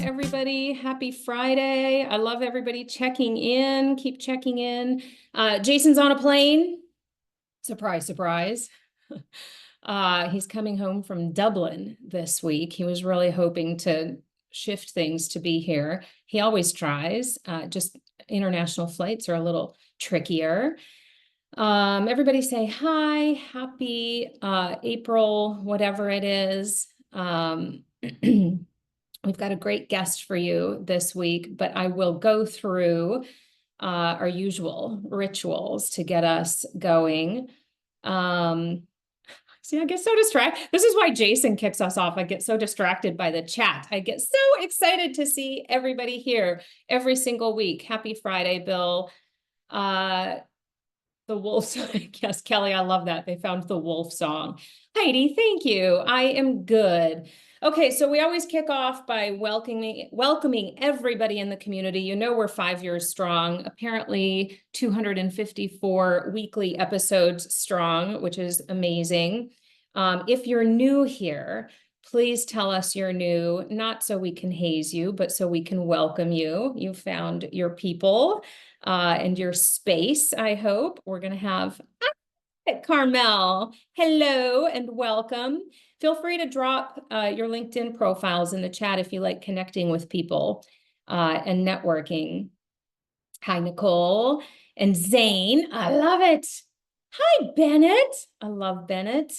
everybody. Happy Friday. I love everybody checking in. Keep checking in. Jason's on a plane. Surprise, surprise. He's coming home from Dublin this week. He was really hoping to shift things to be here. He always tries. Just international flights are a little trickier. Everybody say hi. Happy April, whatever it is. We've got a great guest for you this week, but I will go through our usual rituals to get us going. See, I get so distracted. This is why Jason kicks us off. I get so distracted by the chat. I get so excited to see everybody here every single week. Happy Friday, Bill. The wolf, yes, Kelly, I love that. They found the wolf song. Heidi, thank you. I am good. Okay, so we always kick off by welcoming everybody in the community. You know, we're 5 years strong, apparently 254 weekly episodes strong, which is amazing. If you're new here, please tell us you're new, not so we can haze you, but so we can welcome you. You found your people and your space, I hope. We're going to have Carmel. Hello and welcome. Feel free to drop your LinkedIn profiles in the chat if you like connecting with people and networking. Hi, Nicole and Zane. I love it. Hi, Bennett. I love Bennett.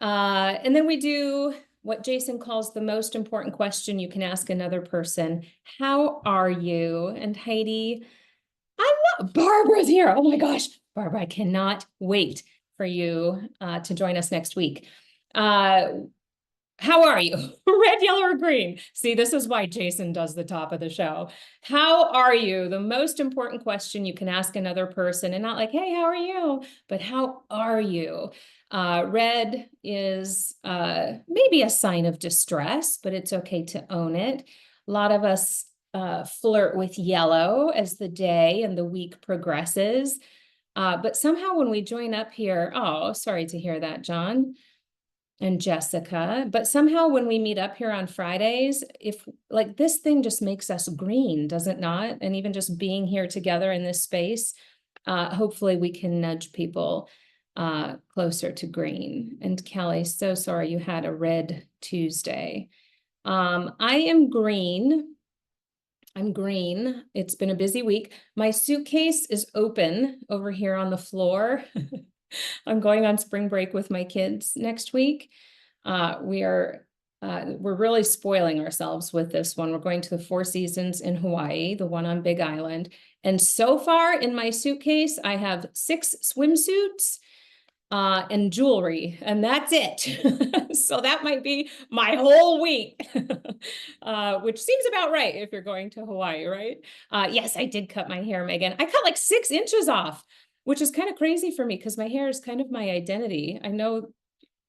And then we do what Jason calls the most important question you can ask another person. How are you? And Heidi, Barbara's here. Oh my gosh, Barbara, I cannot wait for you to join us next week. How are you? Red, yellow, or green? See, this is why Jason does the top of the show. How are you? The most important question you can ask another person, and not like, hey, how are you? But how are you? Red is maybe a sign of distress, but it's okay to own it. A lot of us flirt with yellow as the day and the week progresses. But somehow when we join up here, oh, sorry to hear that, John and Jessica, but somehow when we meet up here on Fridays, if like this thing just makes us green, does it not? And even just being here together in this space, hopefully we can nudge people closer to green. And Kelly, so sorry you had a red Tuesday. I am green. I'm green. It's been a busy week. My suitcase is open over here on the floor. I'm going on spring break with my kids next week. We're really spoiling ourselves with this one. We're going to the Four Seasons in Hawaii, the one on Big Island. And so far in my suitcase, I have 6 swimsuits and jewelry, and that's it. So that might be my whole week, which seems about right if you're going to Hawaii, right? Yes, I did cut my hair, Megan. I cut like 6 inches off, which is kind of crazy for me because my hair is kind of my identity. I know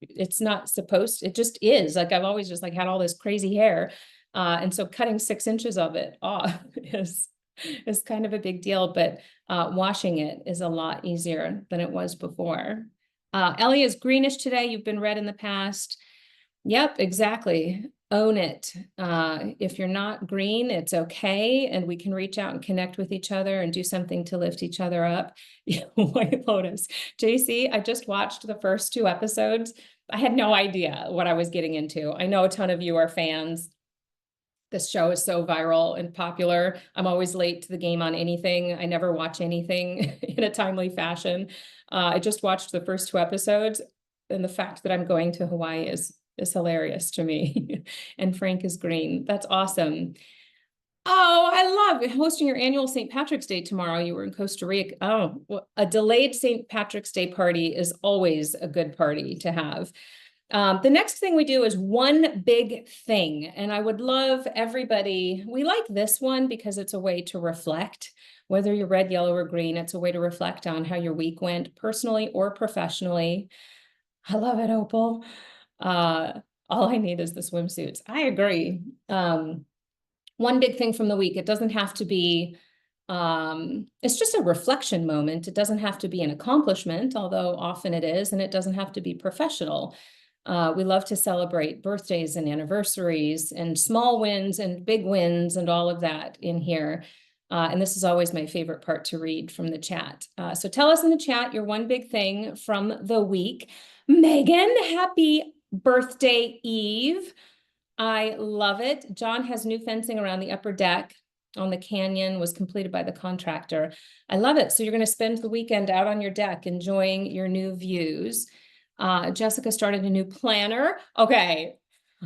it's not supposed, it just is. Like I've always just like had all this crazy hair. And so cutting 6 inches of it off is kind of a big deal, but washing it is a lot easier than it was before. Ellie is greenish today. You've been red in the past. Yep, exactly. Own it. If you're not green, it's okay. And we can reach out and connect with each other and do something to lift each other up. White Lotus. JC, I just watched the first 2 episodes. I had no idea what I was getting into. I know a ton of you are fans. This show is so viral and popular. I'm always late to the game on anything. I never watch anything in a timely fashion. I just watched the first 2 episodes, and the fact that I'm going to Hawaii is hilarious to me. And Frank is green. That's awesome. Oh, I love hosting your annual St. Patrick's Day tomorrow. You were in Costa Rica. Oh, well, a delayed St. Patrick's Day party is always a good party to have. The next thing we do is one big thing. And I would love everybody, we like this one because it's a way to reflect, whether you're red, yellow, or green, it's a way to reflect on how your week went personally or professionally. I love it, Opal. All I need is the swimsuits. I agree. One big thing from the week, it doesn't have to be, it's just a reflection moment. It doesn't have to be an accomplishment, although often it is, and it doesn't have to be professional. We love to celebrate birthdays and anniversaries and small wins and big wins and all of that in here. And this is always my favorite part to read from the chat. So tell us in the chat your one big thing from the week. Megan, happy birthday Eve. I love it. John has new fencing around the upper deck on the canyon, was completed by the contractor. I love it. So you're going to spend the weekend out on your deck enjoying your new views. Jessica started a new planner. Okay.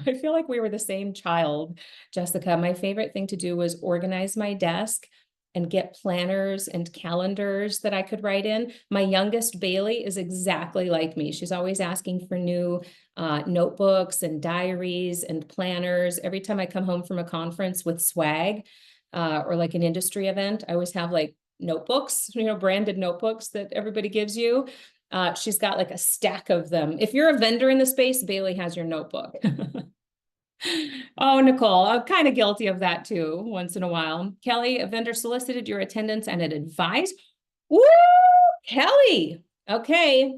I feel like we were the same child, Jessica. My favorite thing to do was organize my desk and get planners and calendars that I could write in. My youngest, Bailey, is exactly like me. She's always asking for new notebooks and diaries and planners. Every time I come home from a conference with swag or like an industry event, I always have like notebooks, branded notebooks that everybody gives you. She's got like a stack of them. If you're a vendor in the space, Bailey has your notebook. Oh, Nicole, I'm kind of guilty of that too, once in a while. Kelly, a vendor solicited your attendance and it advised. Woo, Kelly. Okay.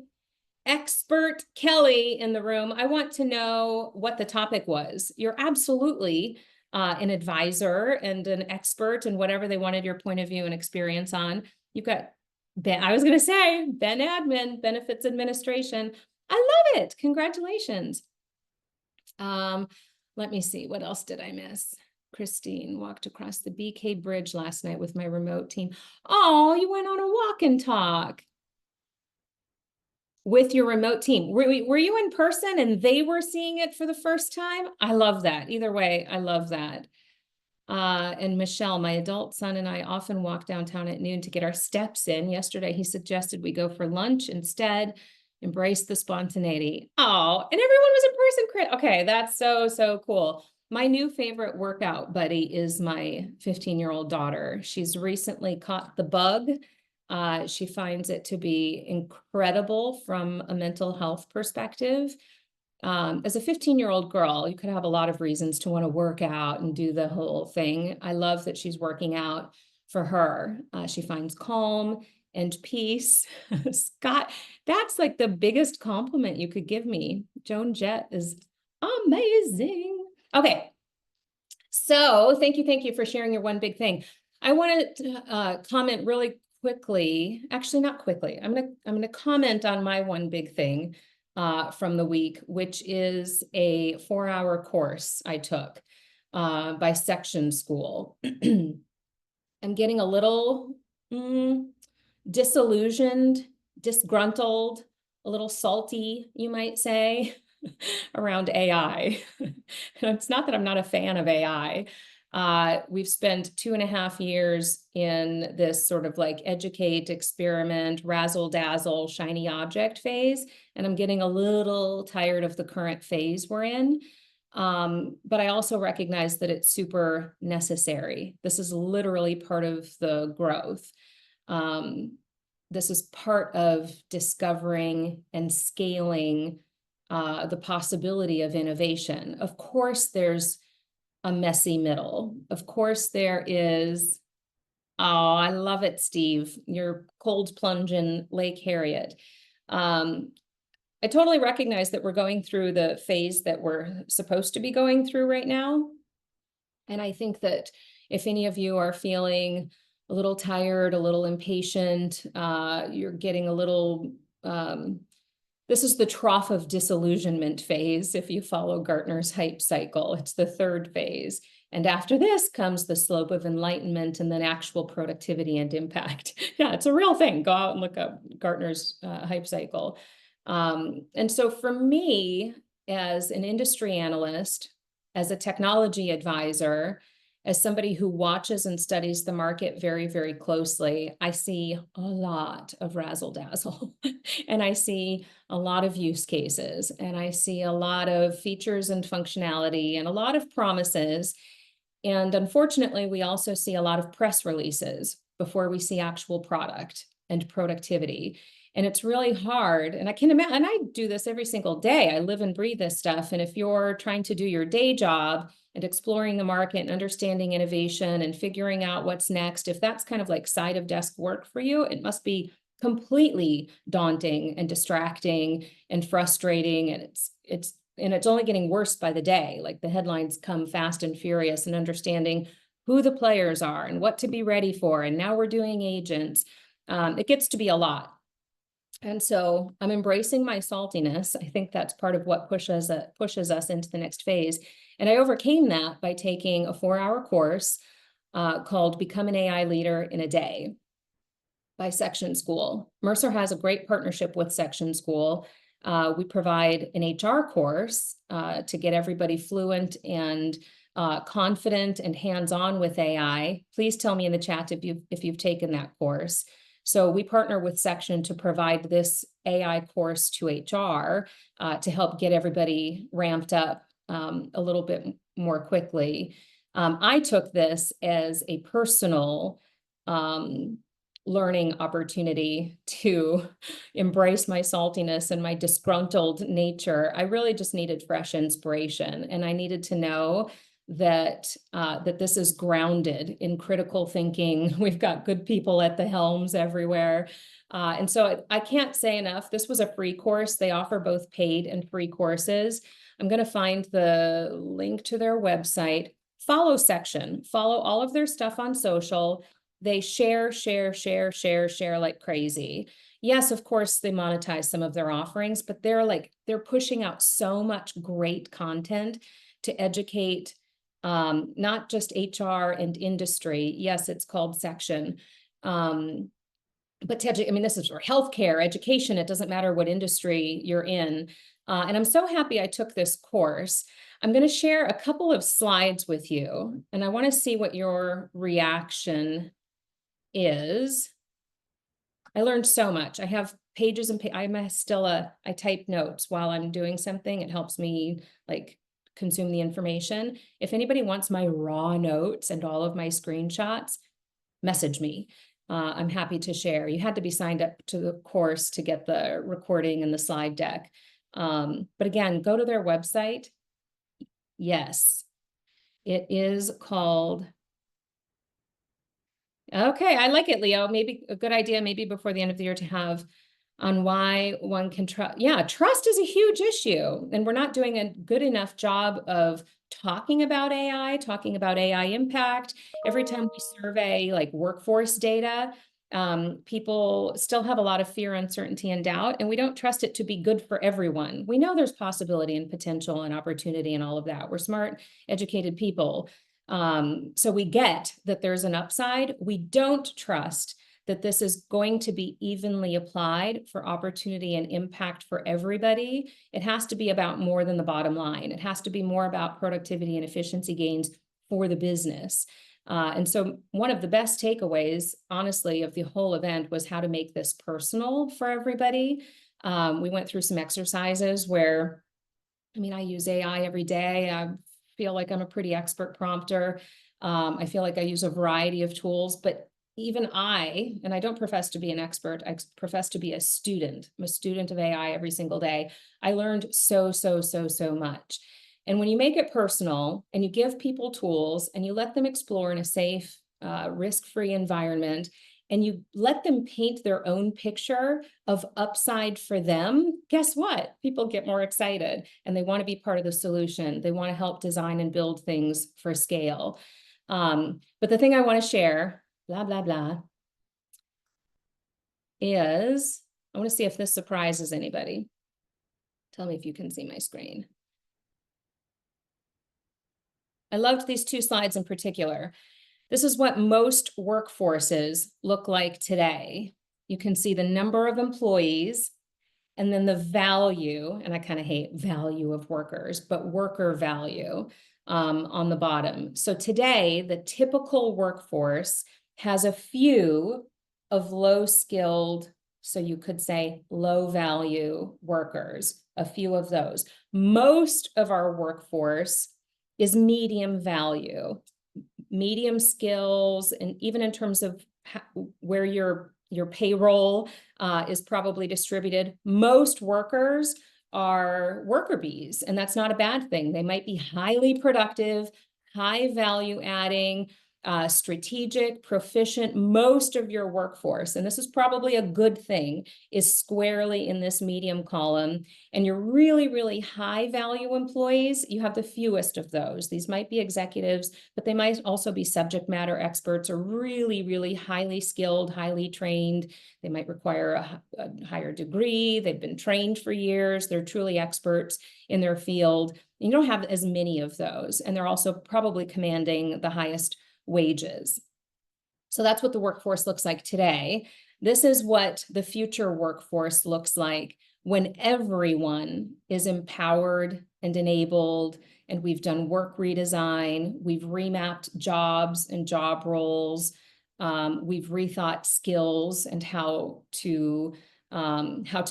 Expert Kelly in the room. I want to know what the topic was. You're absolutely an advisor and an expert in whatever they wanted your point of view and experience on. You've got Ben, I was going to say, Ben Admin, Benefits Administration. I love it. Congratulations. Let me see. What else did I miss? Christine walked across the BK Bridge last night with my remote team. Oh, you went on a walk and talk with your remote team. Were you in person and they were seeing it for the first time? I love that. Either way, I love that. And Michelle, my adult son and I often walk downtown at noon to get our steps in. Yesterday, he suggested we go for lunch instead, embrace the spontaneity. Oh, and everyone was in person. Okay, that's so cool. My new favorite workout buddy is my 15-year-old daughter. She's recently caught the bug. She finds it to be incredible from a mental health perspective. As a 15-year-old girl, you could have a lot of reasons to want to work out and do the whole thing. I love that she's working out for her. She finds calm and peace. Scott, that's like the biggest compliment you could give me. Joan Jett is amazing. Okay. So thank you for sharing your one big thing. I want to comment really quickly. Actually, not quickly. I'm gonna comment on my one big thing from the week, which is a 4-hour course I took by Section School. I'm getting a little disillusioned, disgruntled, a little salty, you might say, around AI. It's not that I'm not a fan of AI. We've spent 2.5 years in this sort of like educate, experiment, razzle dazzle, shiny object phase. And I'm getting a little tired of the current phase we're in. But I also recognize that it's super necessary. This is literally part of the growth. This is part of discovering and scaling the possibility of innovation. Of course, there's a messy middle. Of course, there is, oh, I love it, Steve, your cold plunge in Lake Harriet. I totally recognize that we're going through the phase that we're supposed to be going through right now. And I think that if any of you are feeling a little tired, a little impatient, you're getting a little, this is the trough of disillusionment phase. If you follow Gartner's hype cycle, it's the 3rd phase. And after this comes the slope of enlightenment and then actual productivity and impact. Yeah, it's a real thing. Go out and look up Gartner's hype cycle. And so for me, as an industry analyst, as a technology advisor, as somebody who watches and studies the market very closely, I see a lot of razzle dazzle and I see a lot of use cases and I see a lot of features and functionality and a lot of promises. And unfortunately, we also see a lot of press releases before we see actual product and productivity. And it's really hard. And I can imagine, and I do this every single day. I live and breathe this stuff. And if you're trying to do your day job and exploring the market and understanding innovation and figuring out what's next, if that's kind of like side of desk work for you, it must be completely daunting and distracting and frustrating. And it's and it's only getting worse by the day. Like the headlines come fast and furious, and understanding who the players are and what to be ready for. And now we're doing agents. It gets to be a lot. And so I'm embracing my saltiness. I think that's part of what pushes us into the next phase. And I overcame that by taking a 4-hour course called Become an AI Leader in a Day by Section School. Mercer has a great partnership with Section School. We provide an HR course to get everybody fluent and confident and hands-on with AI. Please tell me in the chat if you've taken that course. So we partner with Section to provide this AI course to HR to help get everybody ramped up a little bit more quickly. I took this as a personal learning opportunity to embrace my saltiness and my disgruntled nature. I really just needed fresh inspiration, and I needed to know that this is grounded in critical thinking. We've got good people at the helms everywhere. And so I can't say enough. This was a free course. They offer both paid and free courses. I'm going to find the link to their website. Follow Section. Follow all of their stuff on social. They share like crazy. Yes, of course, they monetize some of their offerings, but they're pushing out so much great content to educate not just HR and industry. Yes, it's called Section. But this is for healthcare, education. It doesn't matter what industry you're in. And I'm so happy I took this course. I'm going to share a couple of slides with you, and I want to see what your reaction is. I learned so much. I have pages and I type notes while I'm doing something. It helps me like consume the information. If anybody wants my raw notes and all of my screenshots, message me. I'm happy to share. You had to be signed up to the course to get the recording and the slide deck. But again, go to their website. Yes, it is called. Okay, I like it, Leo. Maybe a good idea, maybe before the end of the year, to have on why one can trust. Yeah, trust is a huge issue. And we're not doing a good enough job of talking about AI impact. Every time we survey like workforce data, people still have a lot of fear, uncertainty, and doubt, and we don't trust it to be good for everyone. We know there's possibility and potential and opportunity and all of that. We're smart, educated people. So we get that there's an upside. We don't trust that this is going to be evenly applied for opportunity and impact for everybody. It has to be about more than the bottom line. It has to be more about productivity and efficiency gains for the business. And so one of the best takeaways, honestly, of the whole event was how to make this personal for everybody. We went through some exercises where, I use AI every day. I feel like I'm a pretty expert prompter. I feel like I use a variety of tools, but even and I don't profess to be an expert, I profess to be a student. I'm a student of AI every single day. I learned so much. And when you make it personal and you give people tools and you let them explore in a safe, risk-free environment, and you let them paint their own picture of upside for them, guess what? People get more excited and they want to be part of the solution. They want to help design and build things for scale. But the thing I want to share, blah, blah, blah, is I want to see if this surprises anybody. Tell me if you can see my screen. I loved these two slides in particular. This is what most workforces look like today. You can see the number of employees and then the value, and I kind of hate value of workers, but worker value on the bottom. So today, the typical workforce has a few of low-skilled, so you could say low-value workers, a few of those. Most of our workforce is medium value, medium skills, and even in terms of where your payroll is probably distributed, most workers are worker bees, and that's not a bad thing. They might be highly productive, high value adding, strategic, proficient, most of your workforce, and this is probably a good thing, is squarely in this medium column. And your really, really high value employees, you have the fewest of those. These might be executives, but they might also be subject matter experts or really, really highly skilled, highly trained. They might require a higher degree. They've been trained for years. They're truly experts in their field. You don't have as many of those. And they're also probably commanding the highest wages. So that's what the workforce looks like today. This is what the future workforce looks like when everyone is empowered and enabled, and we've done work redesign, we've remapped jobs and job roles, we've rethought skills and how to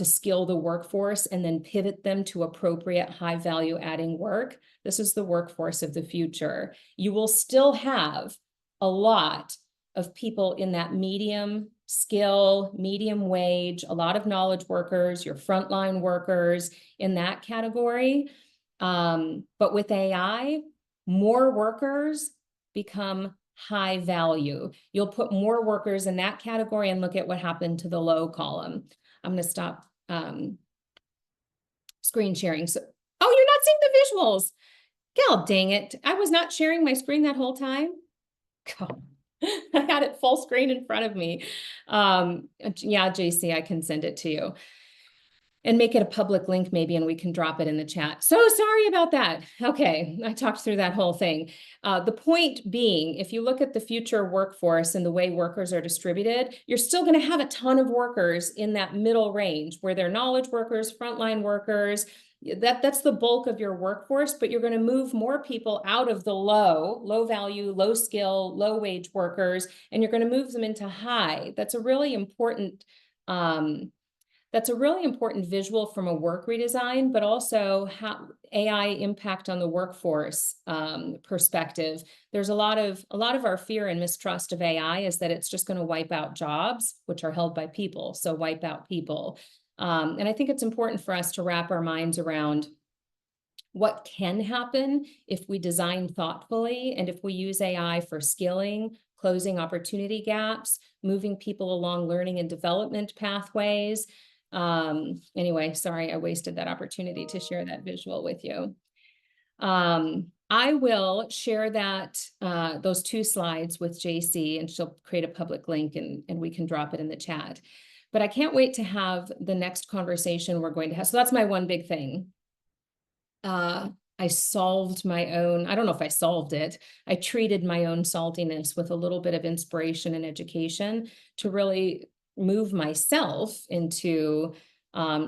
skill the workforce and then pivot them to appropriate high value adding work. This is the workforce of the future. You will still have a lot of people in that medium skill, medium wage, a lot of knowledge workers, your frontline workers in that category. But with AI, more workers become high value. You'll put more workers in that category and look at what happened to the low column. I'm going to stop screen sharing. So, oh, you're not seeing the visuals. God dang it. I was not sharing my screen that whole time. God. I had it full screen in front of me. Yeah, JC, I can send it to you and make it a public link maybe, and we can drop it in the chat. So sorry about that. Okay, I talked through that whole thing. The point being, if you look at the future workforce and the way workers are distributed, you're still going to have a ton of workers in that middle range where they're knowledge workers, frontline workers. That's the bulk of your workforce, but you're going to move more people out of the low value, low skill, low wage workers, and you're going to move them into high. That's a really important visual from a work redesign, but also how AI impact on the workforce perspective. There's a lot of our fear and mistrust of AI is that it's just going to wipe out jobs, which are held by people. So wipe out people. And I think it's important for us to wrap our minds around what can happen if we design thoughtfully and if we use AI for skilling, closing opportunity gaps, moving people along learning and development pathways. Anyway, sorry, I wasted that opportunity to share that visual with you. I will share that those two slides with JC, and she'll create a public link and we can drop it in the chat. But I can't wait to have the next conversation we're going to have. So that's my one big thing. I solved my own, I don't know if I solved it. I treated my own saltiness with a little bit of inspiration and education to really move myself into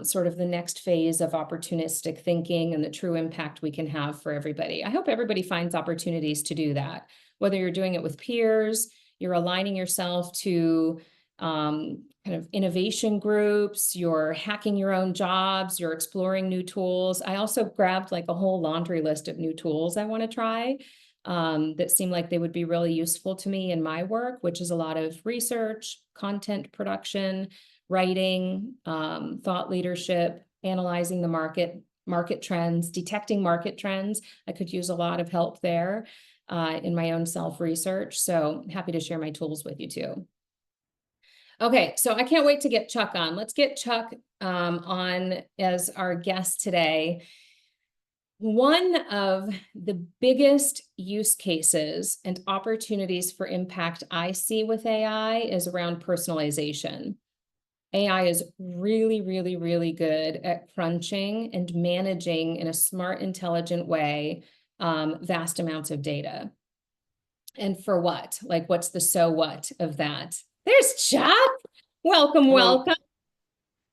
sort of the next phase of opportunistic thinking and the true impact we can have for everybody. I hope everybody finds opportunities to do that, whether you're doing it with peers, you're aligning yourself to kind of innovation groups, you're hacking your own jobs, you're exploring new tools. I also grabbed like a whole laundry list of new tools I want to try that seem like they would be really useful to me in my work, which is a lot of research, content production, writing, thought leadership, analyzing the market trends, detecting market trends. I could use a lot of help there in my own self-research. So happy to share my tools with you too. Okay, so I can't wait to get Chuck on. Let's get Chuck on as our guest today. One of the biggest use cases and opportunities for impact I see with AI is around personalization. AI is really, really, really good at crunching and managing in a smart, intelligent way vast amounts of data. And for what? Like, what's the so what of that? There's Chuck. Welcome, Hello. welcome.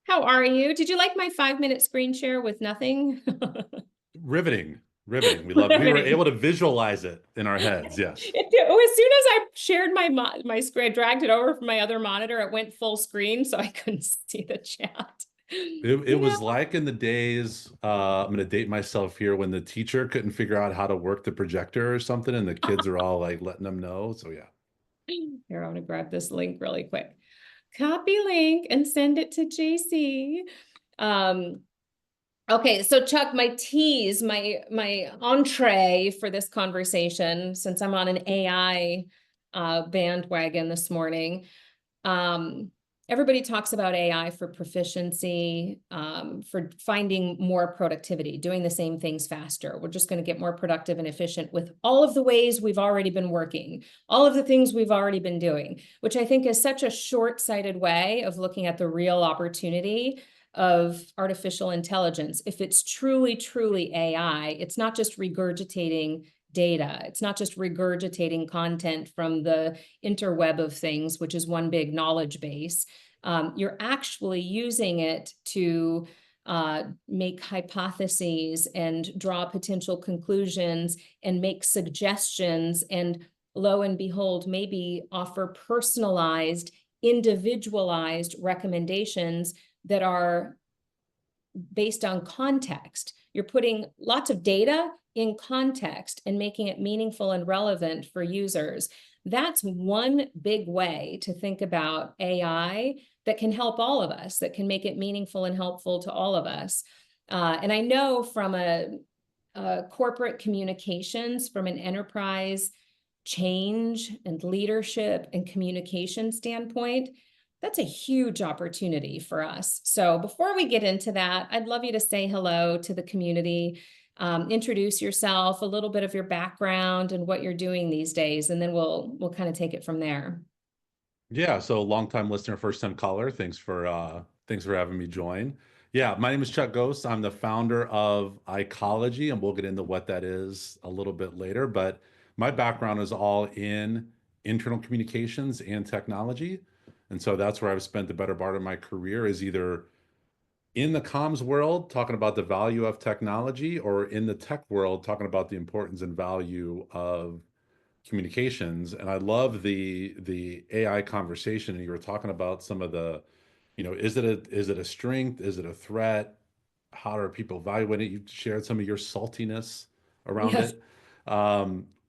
How are you? Did you like my 5-minute screen share with nothing? Riveting. We were able to visualize it in our heads. Yes. As soon as I shared my screen, I dragged it over from my other monitor, it went full screen, so I couldn't see the chat. It was like in the days, I'm going to date myself here, when the teacher couldn't figure out how to work the projector or something, and the kids are all like letting them know. So yeah. Here, I'm going to grab this link really quick. Copy link and send it to JC. Okay, so Chuck, my tease, my entree for this conversation, since I'm on an AI bandwagon this morning. Um, Everybody talks about AI for proficiency, for finding more productivity, doing the same things faster. We're just going to get more productive and efficient with all of the ways we've already been working, all of the things we've already been doing, which I think is such a short-sighted way of looking at the real opportunity of artificial intelligence. If it's truly, truly AI, it's not just regurgitating data. It's not just regurgitating content from the interweb of things, which is one big knowledge base. You're actually using it to make hypotheses and draw potential conclusions and make suggestions, and lo and behold, maybe offer personalized, individualized recommendations that are based on context. You're putting lots of data in context and making it meaningful and relevant for users. That's one big way to think about AI that can help all of us, that can make it meaningful and helpful to all of us. And I know from a corporate communications, from an enterprise change and leadership and communication standpoint, that's a huge opportunity for us. So before we get into that, I'd love you to say hello to the community, introduce yourself, a little bit of your background and what you're doing these days, and then we'll kind of take it from there. Yeah, so longtime listener, first time caller. Thanks for having me join. Yeah, my name is Chuck Gose. I'm the founder of ICology, and we'll get into what that is a little bit later. But my background is all in internal communications and technology. And so that's where I've spent the better part of my career, is either in the comms world talking about the value of technology, or in the tech world talking about the importance and value of communications. And I love the AI conversation. And you were talking about some of the, is it a strength? Is it a threat? How are people evaluating it? You shared some of your saltiness around Yes. it.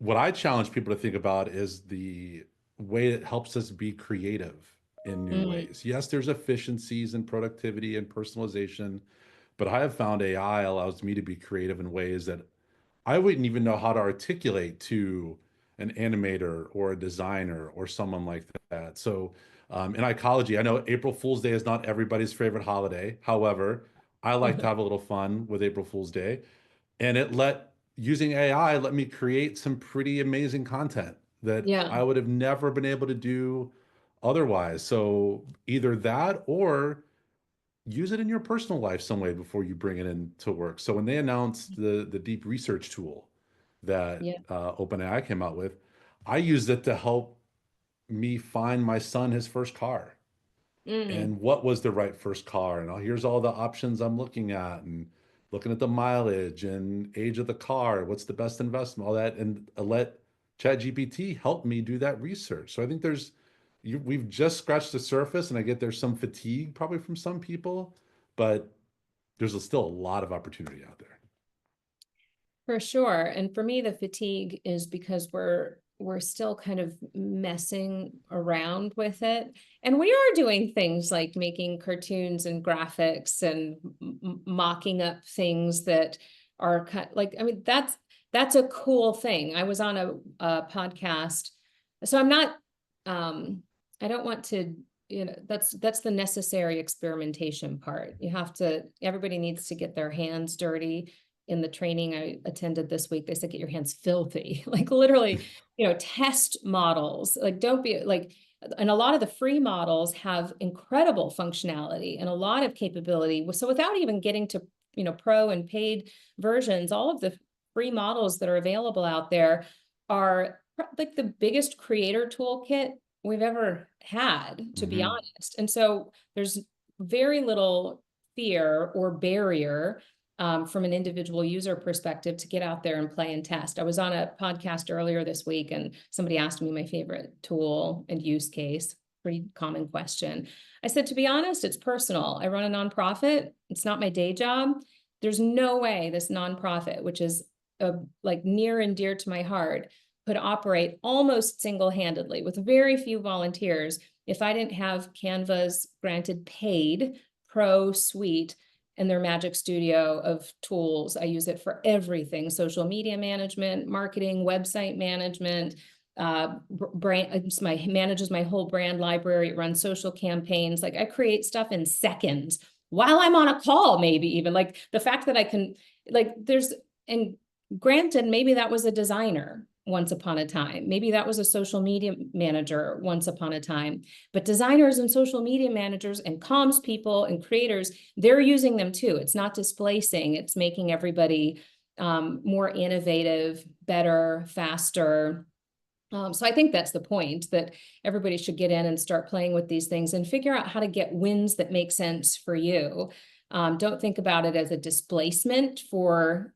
What I challenge people to think about is the way it helps us be creative in new Mm, ways. Yes, there's efficiencies and productivity and personalization, but I have found AI allows me to be creative in ways that I wouldn't even know how to articulate to an animator or a designer or someone like that. So, in ecology, I know April Fool's Day is not everybody's favorite holiday. However, I like to have a little fun with April Fool's Day, and using AI let me create some pretty amazing content that yeah. I would have never been able to do otherwise. So either that, or use it in your personal life some way before you bring it into work. So when they announced the deep research tool that Yeah. OpenAI came out with, I used it to help me find my son his first car, Mm, and what was the right first car, and here's all the options I'm looking at, and looking at the mileage and age of the car, what's the best investment, all that, and I let ChatGPT help me do that research. So I think we've just scratched the surface, and I get there's some fatigue probably from some people, but there's still a lot of opportunity out there. for sure. And for me, the fatigue is because we're still kind of messing around with it. And we are doing things like making cartoons and graphics and mocking up things that are like, I mean, that's a cool thing. I was on a podcast. So I'm not, I don't want to, that's the necessary experimentation part. Everybody needs to get their hands dirty. In the training I attended this week, they said, get your hands filthy, like literally, test models, like don't be like, and a lot of the free models have incredible functionality and a lot of capability. So without even getting to, pro and paid versions, all of the free models that are available out there are like the biggest creator toolkit we've ever had, to be Hmm. honest. And so there's very little fear or barrier from an individual user perspective to get out there and play and test. I was on a podcast earlier this week and somebody asked me my favorite tool and use case. Pretty common question. I said, to be honest, it's personal. I run a nonprofit. It's not my day job. There's no way this nonprofit, which is like near and dear to my heart, could operate almost single-handedly with very few volunteers if I didn't have Canva's granted paid pro suite and their magic studio of tools. I use it for everything: social media management, marketing, website management, brand, manages my whole brand library, runs social campaigns. Like I create stuff in seconds while I'm on a call, maybe even like the fact that I can, like and granted, maybe that was a designer once upon a time. Maybe that was a social media manager once upon a time. But designers and social media managers and comms people and creators, they're using them too. It's not displacing, it's making everybody more innovative, better, faster. So I think that's the point, that everybody should get in and start playing with these things and figure out how to get wins that make sense for you. Don't think about it as a displacement for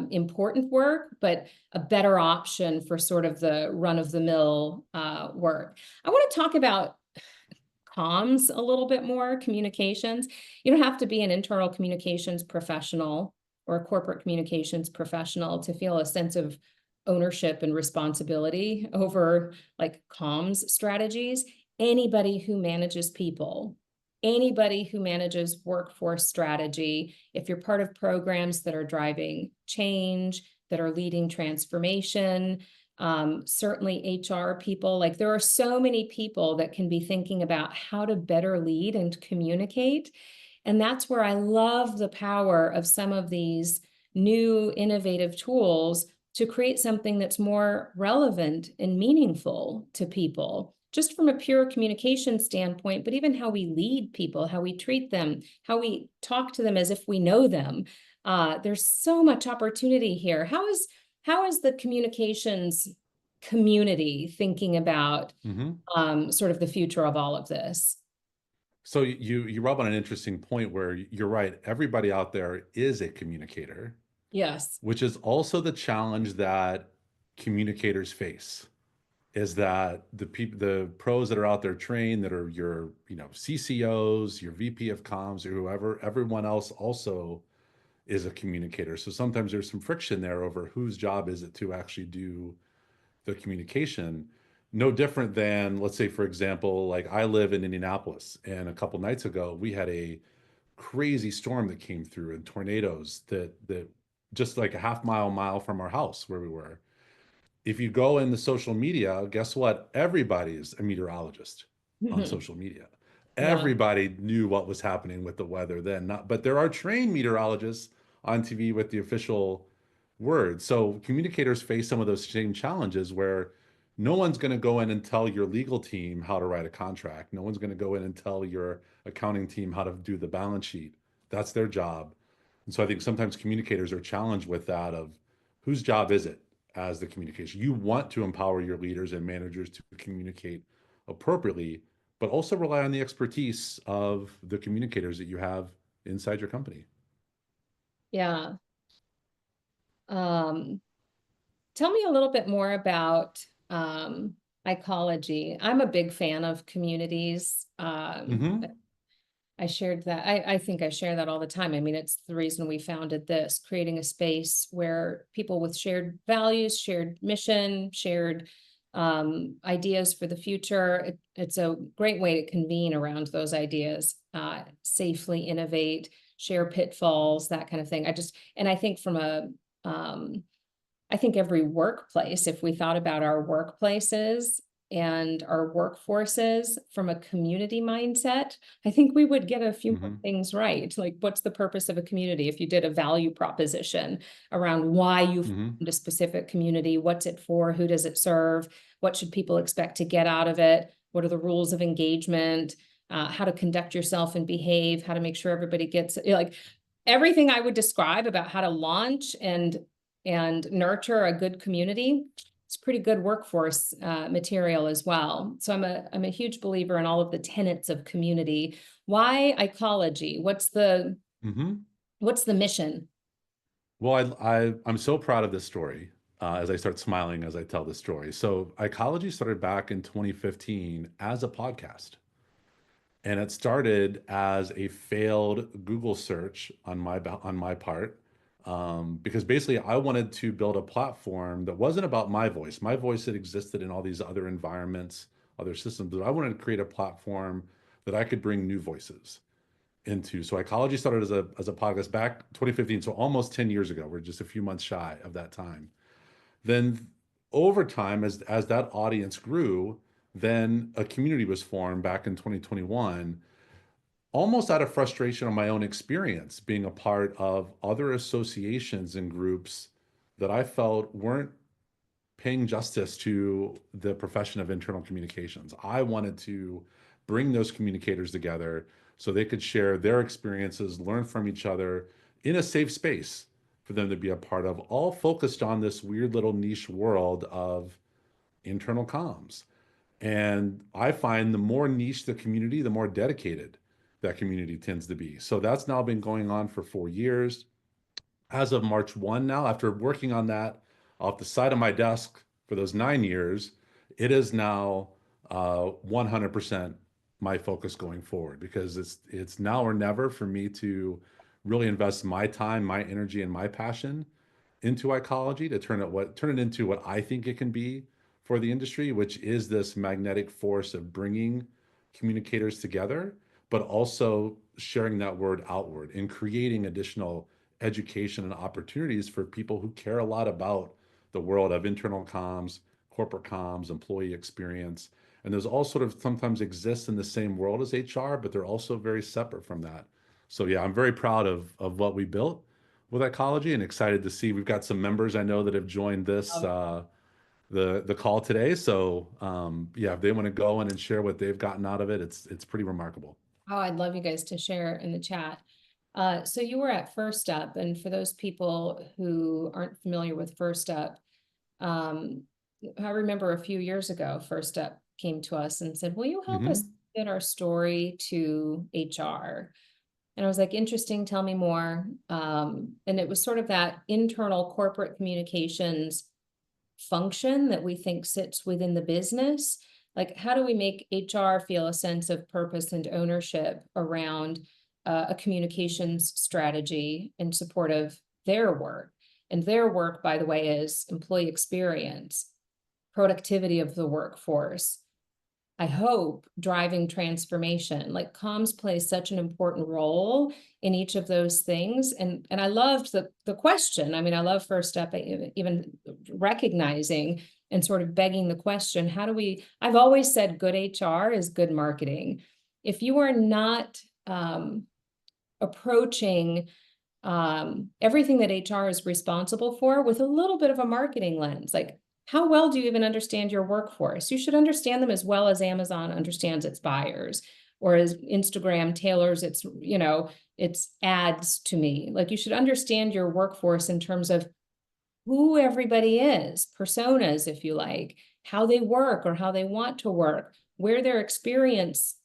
important work, but a better option for sort of the run-of-the-mill work. I want to talk about comms a little bit more, communications. You don't have to be an internal communications professional or a corporate communications professional to feel a sense of ownership and responsibility over like comms strategies. Anybody who manages people, anybody who manages workforce strategy, if you're part of programs that are driving change, that are leading transformation, certainly HR people, like there are so many people that can be thinking about how to better lead and communicate. And that's where I love the power of some of these new innovative tools to create something that's more relevant and meaningful to people, just from a pure communication standpoint, but even how we lead people, how we treat them, how we talk to them as if we know them. There's so much opportunity here. How is the communications community thinking about sort of the future of all of this? So you rub on an interesting point where you're right. Everybody out there is a communicator, Yes. which is also the challenge that communicators face. Is that the pros that are out there trained, that are your, CCOs, your VP of comms, or whoever, everyone else also is a communicator. So sometimes there's some friction there over whose job is it to actually do the communication. No different than, let's say, for example, like I live in Indianapolis, and a couple nights ago we had a crazy storm that came through and tornadoes that just like a mile from our house where we were. If you go in the social media, guess what? Everybody's a meteorologist on social media. Yeah. Everybody knew what was happening with the weather then. Not, but there are trained meteorologists on TV with the official word. So communicators face some of those same challenges where no one's going to go in and tell your legal team how to write a contract. No one's going to go in and tell your accounting team how to do the balance sheet. That's their job. And so I think sometimes communicators are challenged with that of whose job is it as the communication. You want to empower your leaders and managers to communicate appropriately, but also rely on the expertise of the communicators that you have inside your company. Yeah. Um, Tell me a little bit more about ICology. I'm a big fan of communities. Mm-hmm. I shared that. I think I share that all the time. I mean, it's the reason we founded this, creating a space where people with shared values, shared mission, shared ideas for the future. It's a great way to convene around those ideas, safely innovate, share pitfalls, that kind of thing. And I think from I think every workplace, if we thought about our workplaces and our workforces from a community mindset, I think we would get a few more Mm-hmm. things right. Like, what's the purpose of a community? If you did a value proposition around why you Mm-hmm. formed a specific community, what's it for? Who does it serve? What should people expect to get out of it? What are the rules of engagement? How to conduct yourself and behave? How to make sure everybody gets, like, everything I would describe about how to launch and nurture a good community. It's pretty good workforce material as well. So I'm a huge believer in all of the tenets of community. Why ICology? Mm-hmm. What's the mission? Well, I'm so proud of this story as I start smiling as I tell the story. So, Ecology started back in 2015 as a podcast. And it started as a failed Google search on my part, because basically I wanted to build a platform that wasn't about my voice. My voice had existed in all these other environments, other systems, but I wanted to create a platform that I could bring new voices into. So Ecology started as a podcast back 2015, so almost 10 years ago. We're just a few months shy of that time. Then over time, as that audience grew, then a community was formed back in 2021, almost out of frustration on my own experience being a part of other associations and groups that I felt weren't paying justice to the profession of internal communications. I wanted to bring those communicators together so they could share their experiences, learn from each other in a safe space for them to be a part of, all focused on this weird little niche world of internal comms. And I find the more niche the community, the more dedicated that community tends to be. So that's now been going on for 4 years. As of March 1 now, after working on that off the side of my desk for those 9 years, it is now 100% my focus going forward, because it's now or never for me to really invest my time, my energy, and my passion into ICology to turn it into what I think it can be for the industry, which is this magnetic force of bringing communicators together, but also sharing that word outward and creating additional education and opportunities for people who care a lot about the world of internal comms, corporate comms, employee experience. And those all sort of sometimes exist in the same world as HR, but they're also very separate from that. So yeah, I'm very proud of what we built with ICology, and excited to see we've got some members I know that have joined this the call today. So yeah, if they want to go in and share what they've gotten out of it, it's pretty remarkable. Oh, I'd love you guys to share in the chat. So you were at First Up, and for those people who aren't familiar with First Up, um, I remember a few years ago, First Up came to us and said, "Will you help us Hmm. get our story to HR?" And I was like, "Interesting, tell me more." And it was sort of that internal corporate communications function that we think sits within the business. Like, how do we make HR feel a sense of purpose and ownership around a communications strategy in support of their work? And their work, by the way, is employee experience, productivity of the workforce, I hope, driving transformation. Like, comms plays such an important role in each of those things. And I loved the question. I mean, I love First Step, even recognizing and sort of begging the question, how do we, I've always said good HR is good marketing. If you are not approaching everything that HR is responsible for with a little bit of a marketing lens, like, how well do you even understand your workforce? You should understand them as well as Amazon understands its buyers, or as Instagram tailors its, its ads to me. Like, you should understand your workforce in terms of who everybody is, personas, if you like, how they work or how they want to work, where their experience,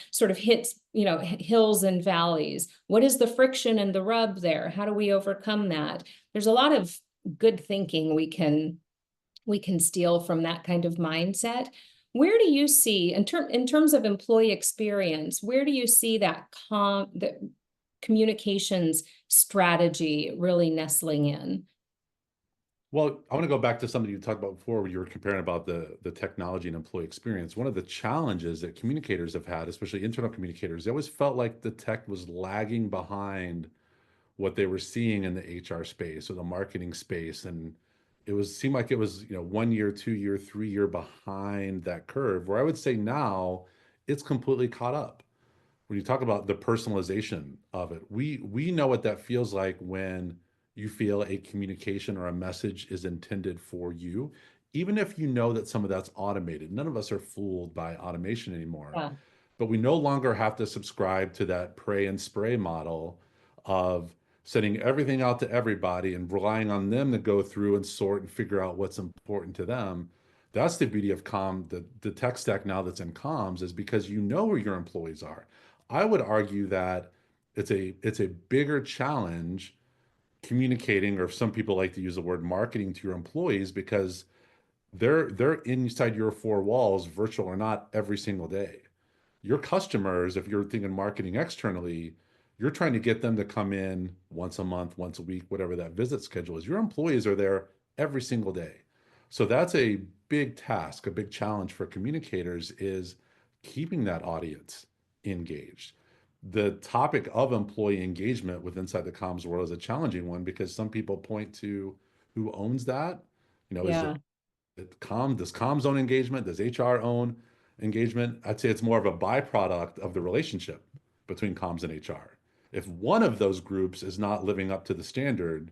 sort of hits, hills and valleys. What is the friction and the rub there? How do we overcome that? There's a lot of good thinking we can steal from that kind of mindset. Where do you see, in terms of employee experience, where do you see that communications strategy really nestling in? Well, I want to go back to something you talked about before, where you were comparing about the technology and employee experience. One of the challenges that communicators have had, especially internal communicators, they always felt like the tech was lagging behind what they were seeing in the HR space or the marketing space. And seemed like it was, 1 year, 2 year, 3 year behind that curve, where I would say now it's completely caught up. When you talk about the personalization of it, we know what that feels like when you feel a communication or a message is intended for you, even if you know that some of that's automated. None of us are fooled by automation anymore, Yeah. but we no longer have to subscribe to that pray and spray model of sending everything out to everybody and relying on them to go through and sort and figure out what's important to them. That's the beauty of the tech stack now that's in comms, is because you know where your employees are. I would argue that it's a bigger challenge communicating, or some people like to use the word marketing, to your employees, because they're inside your four walls, virtual or not, every single day. Your customers, if you're thinking marketing externally, you're trying to get them to come in once a month, once a week, whatever that visit schedule is. Your employees are there every single day. So that's a big task, a big challenge for communicators, is keeping that audience engaged. The topic of employee engagement with inside the comms world is a challenging one, because some people point to who owns that. Is Yeah. does comms own engagement? Does HR own engagement? I'd say it's more of a byproduct of the relationship between comms and HR. If one of those groups is not living up to the standard,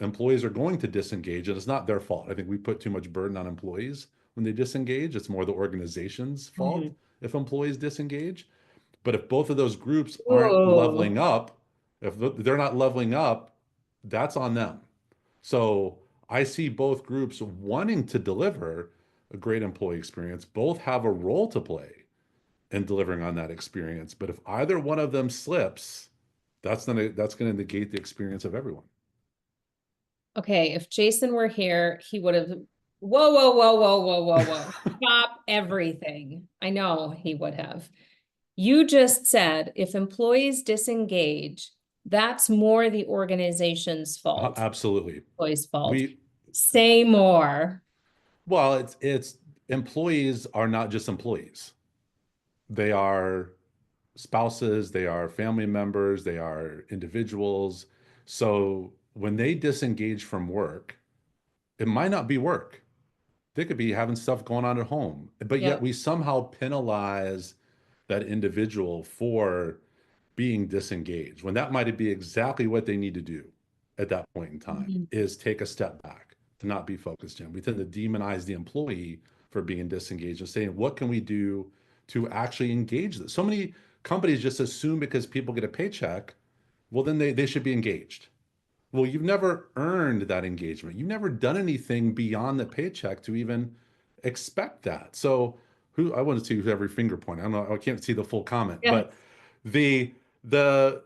employees are going to disengage, and it's not their fault. I think we put too much burden on employees when they disengage. It's more the organization's fault Mhm. if employees disengage. But if both of those groups aren't Ooh. leveling up, if they're not leveling up, that's on them. So I see both groups wanting to deliver a great employee experience. Both have a role to play in delivering on that experience. But if either one of them slips, that's gonna negate the experience of everyone. Okay, if Jason were here, he would have, whoa, whoa, whoa, whoa, whoa, whoa, whoa. Stop everything. I know he would have. You just said if employees disengage, that's more the organization's fault, Absolutely. employees' fault. We Say more. Well, it's employees are not just employees. They are spouses, they are family members, they are individuals. So when they disengage from work, it might not be work. They could be having stuff going on at home, but yet Yep. we somehow penalize that individual for being disengaged when that might be exactly what they need to do at that point in time Mhm. is take a step back to not be focused in. We tend to demonize the employee for being disengaged and saying, what can we do to actually engage this? So many companies just assume because people get a paycheck, well, then they should be engaged. Well, you've never earned that engagement. You've never done anything beyond the paycheck to even expect that. So who I want to see who's every finger point. I don't know, I can't see the full comment, Yes. but the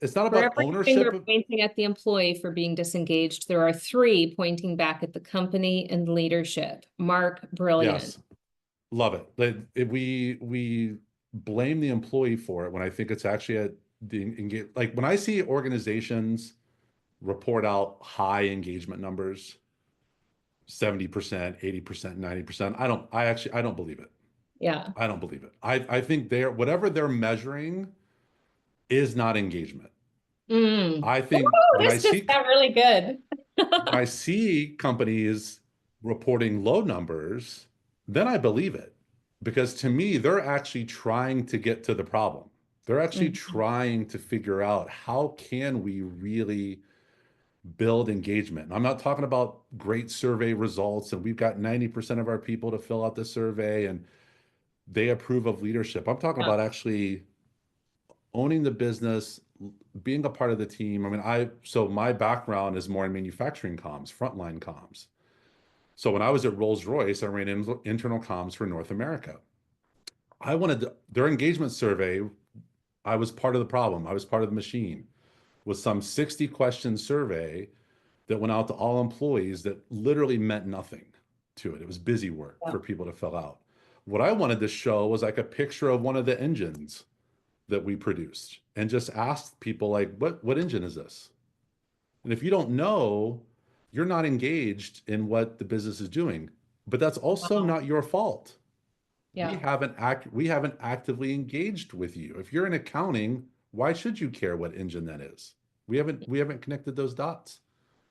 it's not For about every ownership. finger pointing at the employee for being disengaged, there are three pointing back at the company and leadership. Mark, brilliant. Yes, love it. We blame the employee for it when I think it's actually at the engage. Like when I see organizations report out high engagement numbers, 70%, 80%, 90%, I don't believe it. Yeah. I don't believe it. I think they're whatever they're measuring is not engagement. Mm. I think Oh, this just got really good. when I see companies reporting low numbers, then I believe it. Because to me, they're actually trying to get to the problem. They're actually Mhm. trying to figure out how can we really build engagement. And I'm not talking about great survey results and we've got 90% of our people to fill out the survey and they approve of leadership. I'm talking Yeah. about actually owning the business, being a part of the team. I mean, so my background is more in manufacturing comms, frontline comms. So when I was at Rolls-Royce, I ran internal comms for North America. Their engagement survey, I was part of the problem. I was part of the machine with some 60 question survey that went out to all employees that literally meant nothing to it. It was busy work Yeah. for people to fill out. What I wanted to show was like a picture of one of the engines that we produced and just asked people like, what engine is this? And if you don't know, you're not engaged in what the business is doing. But that's also Wow. not your fault. Yeah. We haven't actively engaged with you. If you're in accounting, why should you care what engine that is? We haven't connected those dots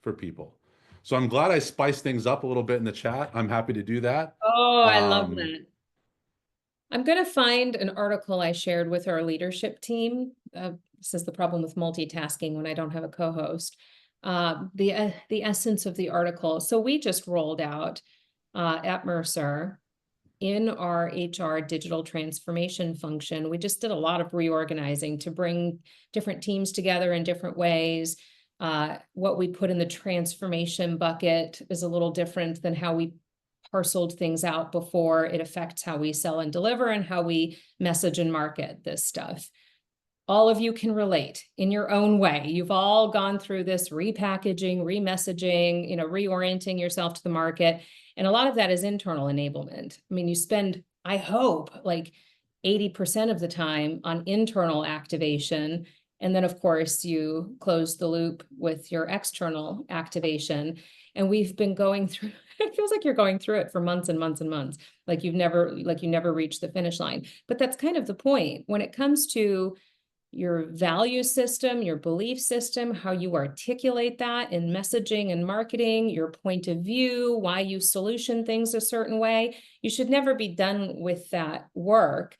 for people. So I'm glad I spiced things up a little bit in the chat. I'm happy to do that. Oh, I love Um, that. I'm going to find an article I shared with our leadership team. This is the problem with multitasking when I don't have a co-host. The essence of the article. So we just rolled out at Mercer in our HR digital transformation function. We just did a lot of reorganizing to bring different teams together in different ways. What we put in the transformation bucket is a little different than how we parceled things out before. It affects how we sell and deliver and how we message and market this stuff. All of you can relate in your own way. You've all gone through this repackaging, remessaging, reorienting yourself to the market. And a lot of that is internal enablement. I mean, you spend, I hope, like 80% of the time on internal activation. And then, of course, you close the loop with your external activation. And we've been going through, it feels like you're going through it for months and months and months, like you never reached the finish line. But that's kind of the point. When it comes to your value system, your belief system, how you articulate that in messaging and marketing, your point of view, why you solution things a certain way. You should never be done with that work.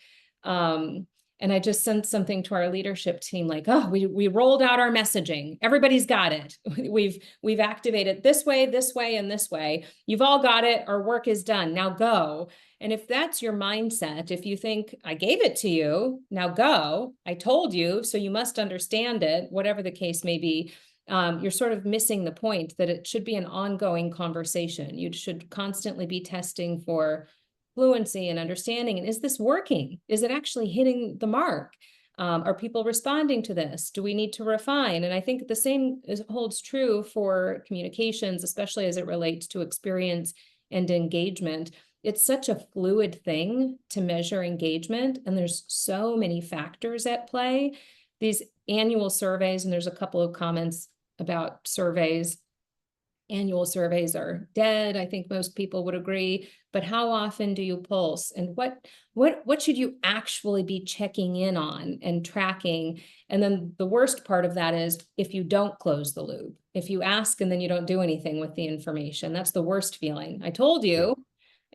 And I just sent something to our leadership team like, oh, we rolled out our messaging. Everybody's got it. We've activated this way, and this way. You've all got it. Our work is done. Now go. And if that's your mindset, if you think I gave it to you, now go, I told you, so you must understand it, whatever the case may be, you're sort of missing the point that it should be an ongoing conversation. You should constantly be testing for fluency and understanding. And is this working? Is it actually hitting the mark? Are people responding to this? Do we need to refine? And I think the same holds true for communications, especially as it relates to experience and engagement. It's such a fluid thing to measure engagement, and there's so many factors at play. These annual surveys, and there's a couple of comments about surveys. Annual surveys are dead. I think most people would agree. But how often do you pulse? And what should you actually be checking in on and tracking? And then the worst part of that is if you don't close the loop, if you ask and then you don't do anything with the information, that's the worst feeling. I told you,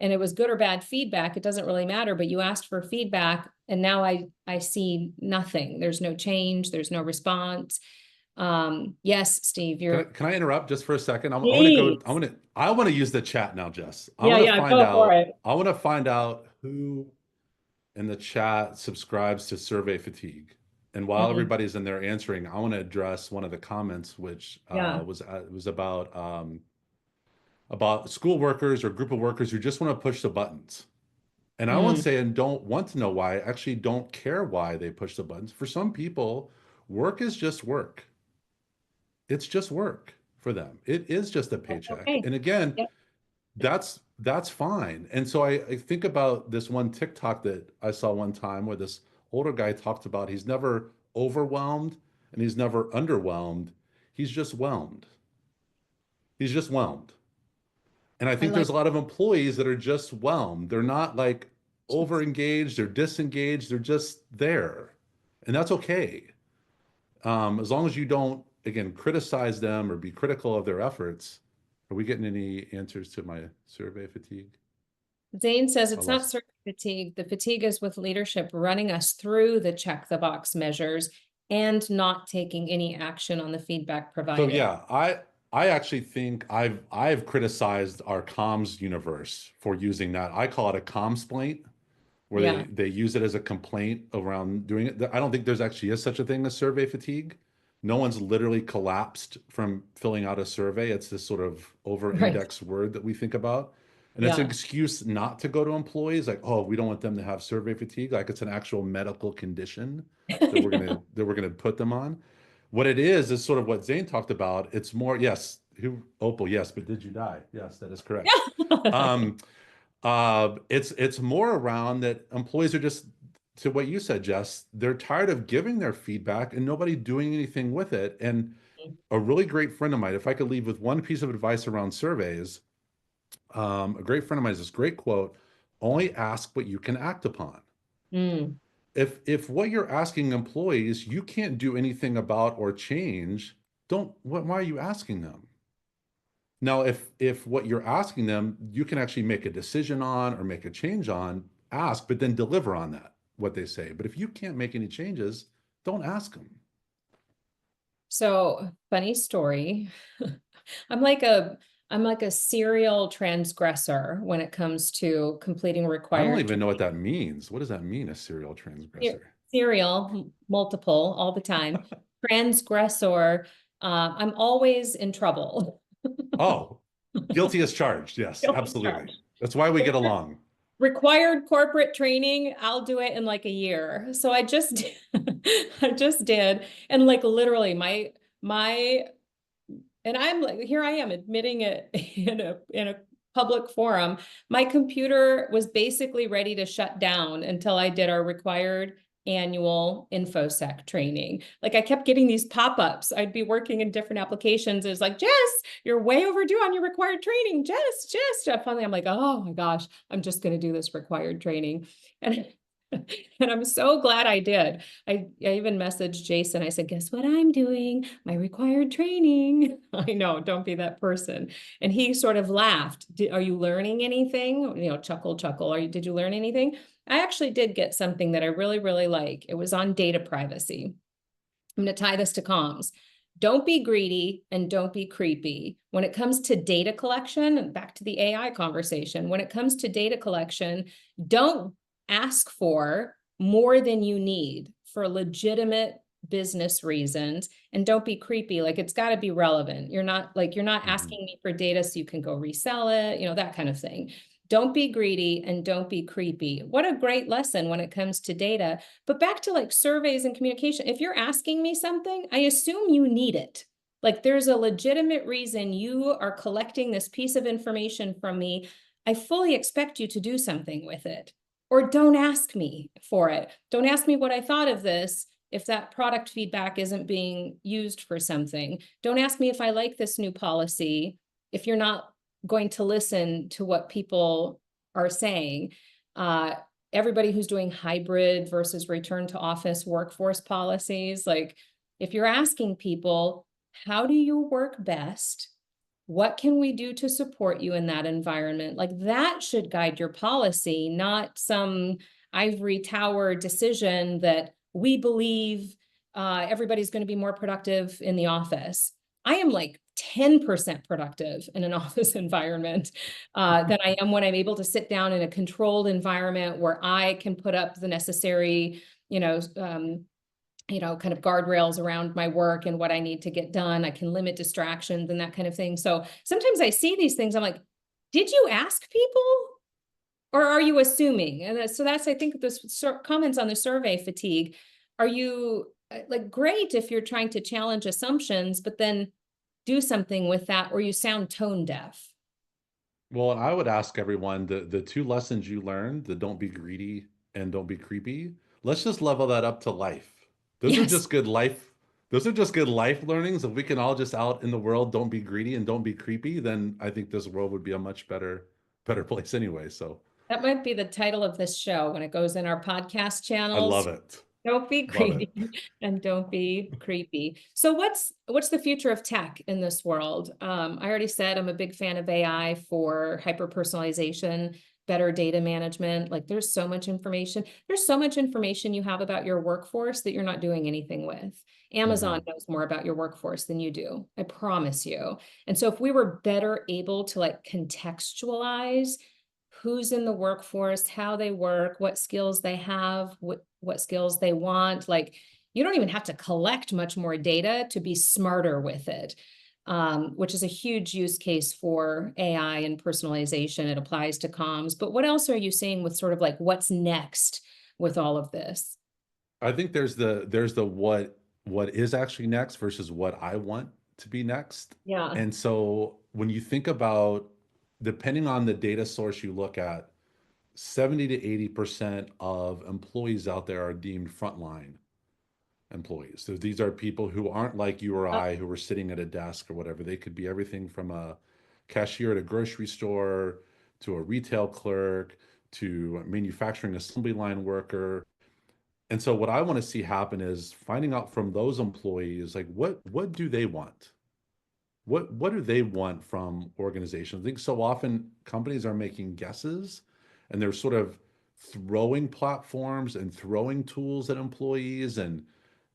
and it was good or bad feedback. It doesn't really matter, but you asked for feedback and now I see nothing. There's no change. There's no response. Yes, Steve, Can I interrupt just for a second? I want to Please. go. I want to use the chat now, Jess. Yeah, go for it. I want to find out who in the chat subscribes to survey fatigue. And while everybody's in there answering, I want to address one of the comments, which was about school workers or group of workers who just want to push the buttons. And I won't say and don't want to know why. I actually don't care why they push the buttons. For some people, work is just work. It's just work for them. It is just a paycheck. Okay. And again, Yep. that's fine. And so I think about this one TikTok that I saw one time where this older guy talked about he's never overwhelmed and he's never underwhelmed. He's just whelmed. He's just whelmed. And I think there's a lot of employees that are just whelmed. They're not like over engaged or disengaged. They're just there. And that's okay. As long as you don't, again, criticize them or be critical of their efforts. Are we getting any answers to my survey fatigue? Zane says it's not survey fatigue. The fatigue is with leadership running us through the check the box measures and not taking any action on the feedback provided. So yeah, I actually think I've criticized our comms universe for using that. I call it a comms-plaint, where they use it as a complaint around doing it. I don't think there's actually is such a thing as survey fatigue. No one's literally collapsed from filling out a survey. It's this sort of over-indexed word that we think about. And it's an excuse not to go to employees, like, oh, we don't want them to have survey fatigue. Like it's an actual medical condition that we're gonna put them on. What it is sort of what Zane talked about. It's more, yes, Opal, yes, but did you die? Yes, that is correct. It's more around that employees are just, to what you said, Jess, they're tired of giving their feedback and nobody doing anything with it. And a really great friend of mine, if I could leave with one piece of advice around surveys, a great friend of mine has this great quote: only ask what you can act upon. If what you're asking employees you can't do anything about or change, why are you asking them? Now, if what you're asking them you can actually make a decision on or make a change on, ask, but then deliver on that, what they say. But if you can't make any changes, don't ask them. So, funny story. I'm like a serial transgressor when it comes to completing required. I don't even know what that means. What does that mean, a serial transgressor? Serial, multiple, all the time. Transgressor. I'm always in trouble. Oh, guilty as charged. Yes, absolutely. That's why we get along. Required corporate training, I'll do it in like a year. So I just did. And like literally and I'm like, here I am admitting it in a public forum. My computer was basically ready to shut down until I did our required annual InfoSec training. Like I kept getting these pop-ups. I'd be working in different applications. It's like, Jess, you're way overdue on your required training. Jess. Finally, I'm like, oh my gosh, I'm just going to do this required training. And And I'm so glad I did. I even messaged Jason. I said, guess what I'm doing? My required training. I know, don't be that person. And he sort of laughed. Are you learning anything? You know, chuckle, chuckle. Did you learn anything? I actually did get something that I really, really like. It was on data privacy. I'm going to tie this to comms. Don't be greedy and don't be creepy. When it comes to data collection, back to the AI conversation, when it comes to data collection, don't ask for more than you need for legitimate business reasons, and don't be creepy. Like, it's got to be relevant. You're not Mhm. asking me for data so you can go resell it, that kind of thing. Don't be greedy and don't be creepy. What a great lesson when it comes to data. But back to like surveys and communication, if you're asking me something, I assume you need it. Like, there's a legitimate reason you are collecting this piece of information from me. I fully expect you to do something with it. Or don't ask me for it. Don't ask me what I thought of this if that product feedback isn't being used for something. Don't ask me if I like this new policy if you're not going to listen to what people are saying. Uh, Everybody who's doing hybrid versus return to office workforce policies, like, if you're asking people, how do you work best? What can we do to support you in that environment? Like, that should guide your policy, not some ivory tower decision that we believe everybody's going to be more productive in the office. I am like 10% productive in an office environment than I am when I'm able to sit down in a controlled environment where I can put up the necessary, you know, um, kind of guardrails around my work and what I need to get done. I can limit distractions and that kind of thing. So sometimes I see these things, I'm like, did you ask people? Or are you assuming? And so that's, I think, the comments on the survey fatigue. Are you like, great if you're trying to challenge assumptions, but then do something with that, or you sound tone deaf. Well, and I would ask everyone the two lessons you learned, the don't be greedy and don't be creepy. Let's just level that up to life. Those are Yes, just good life. Those are just good life learnings. If we can all just out in the world, don't be greedy and don't be creepy, then I think this world would be a much better place anyway. So that might be the title of this show when it goes in our podcast I love channels. it. Don't be Love it. greedy and don't be creepy. So what's the future of tech in this world? I already said I'm a big fan of AI for hyper personalization, better data management. Like, there's so much information. There's so much information you have about your workforce that you're not doing anything with. Amazon Mhm. knows more about your workforce than you do. I promise you. And so if we were better able to like contextualize who's in the workforce, how they work, what skills they have, what skills they want. Like, you don't even have to collect much more data to be smarter with it, which is a huge use case for AI and personalization. It applies to comms. But what else are you seeing with sort of like what's next with all of this? I think there's the what is actually next versus what I want to be next. Yeah. And so when you think about, depending on the data source you look at, 70 to 80% of employees out there are deemed frontline employees. So these are people who aren't like you or Uh, I who are sitting at a desk or whatever. They could be everything from a cashier at a grocery store to a retail clerk to a manufacturing assembly line worker. And so what I want to see happen is finding out from those employees, like, what do they want? What do they want from organizations? I think so often companies are making guesses and they're sort of throwing platforms and throwing tools at employees and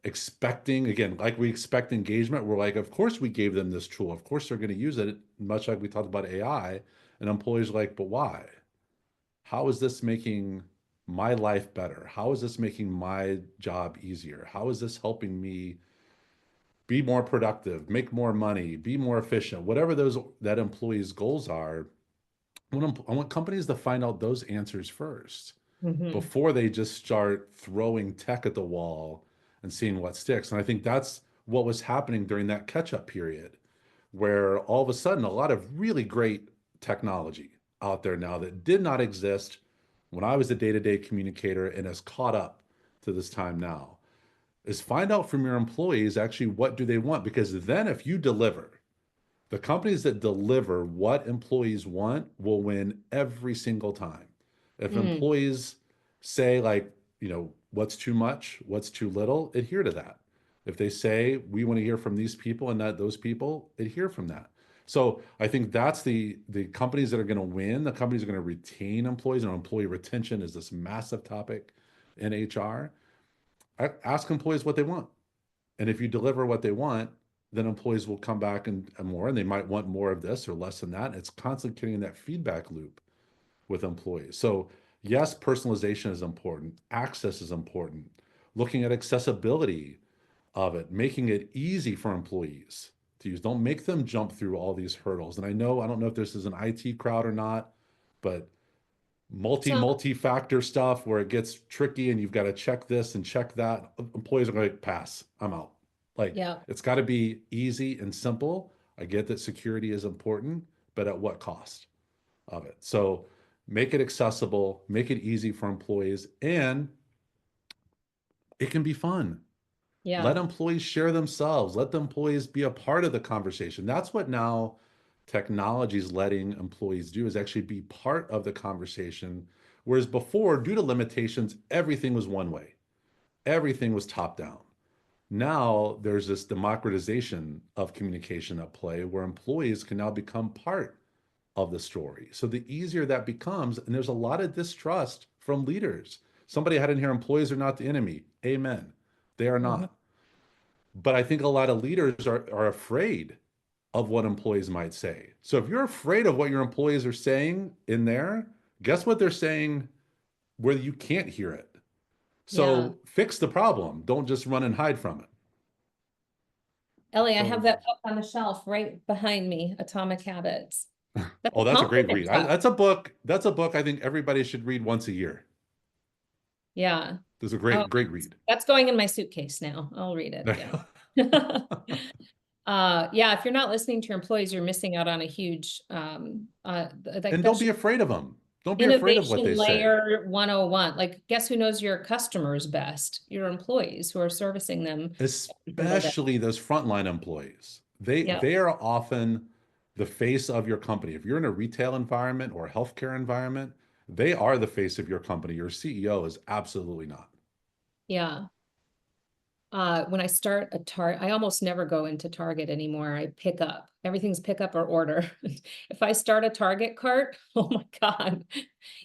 expecting, again, like we expect engagement. We're like, of course we gave them this tool. Of course they're going to use it, much like we talked about AI. And employees are like, but why? How is this making my life better? How is this making my job easier? How is this helping me be more productive, make more money, be more efficient, whatever those that employee's goals are? I want companies to find out those answers first mhm. before they just start throwing tech at the wall and seeing what sticks. And I think that's what was happening during that catch-up period, where all of a sudden a lot of really great technology out there now that did not exist when I was a day-to-day communicator and has caught up to this time now, is find out from your employees actually what do they want, because then if you deliver, the companies that deliver what employees want will win every single time. If Mm, employees say like, what's too much, what's too little, adhere to that. If they say we want to hear from these people and not those people, adhere from that. So I think that's the companies that are going to win, the companies are going to retain employees, and employee retention is this massive topic in HR. Ask employees what they want. And if you deliver what they want, then employees will come back and more, and they might want more of this or less than that. It's constantly getting that feedback loop with employees. So yes, personalization is important. Access is important. Looking at accessibility of it, making it easy for employees to use. Don't make them jump through all these hurdles. And I don't know if this is an IT crowd or not, but So, multi-factor stuff where it gets tricky and you've got to check this and check that. Employees are going to pass. I'm out. Like yeah, it's got to be easy and simple. I get that security is important, but at what cost of it? So make it accessible, make it easy for employees, and it can be fun. yeah. Let employees share themselves. Let the employees be a part of the conversation. That's what now technology is letting employees do, is actually be part of the conversation. Whereas before, due to limitations, everything was one way. Everything was top down. Now there's this democratization of communication at play where employees can now become part of the story. So the easier that becomes, and there's a lot of distrust from leaders. Somebody had in here, employees are not the enemy. Amen. They are Mhm. not. But I think a lot of leaders are afraid of what employees might say. So if you're afraid of what your employees are saying in there, guess what they're saying where you can't hear it. Yeah. So fix the problem. Don't just run and hide from it. Ellie, I have So, that book on the shelf right behind me, Atomic Habits. That's oh, a that's a great confidence read. book. That's a book. That's a book I think everybody should read once a year. Yeah. There's a Oh, great read. that's going in my suitcase now. I'll read it. Yeah. Yeah, if you're not listening to your employees, you're missing out on a huge like And don't that's be afraid of them. Don't be afraid of what innovation they say. layer 101. Like, guess who knows your customers best? Your employees who are servicing them every single day. Especially those frontline employees. They Yeah. they are often the face of your company. If you're in a retail environment or a healthcare environment, they are the face of your company. Your CEO is absolutely not. Yeah. When I start a Target, I almost never go into Target anymore. I pick up. Everything's pick up or order. If I start a Target cart, oh my God,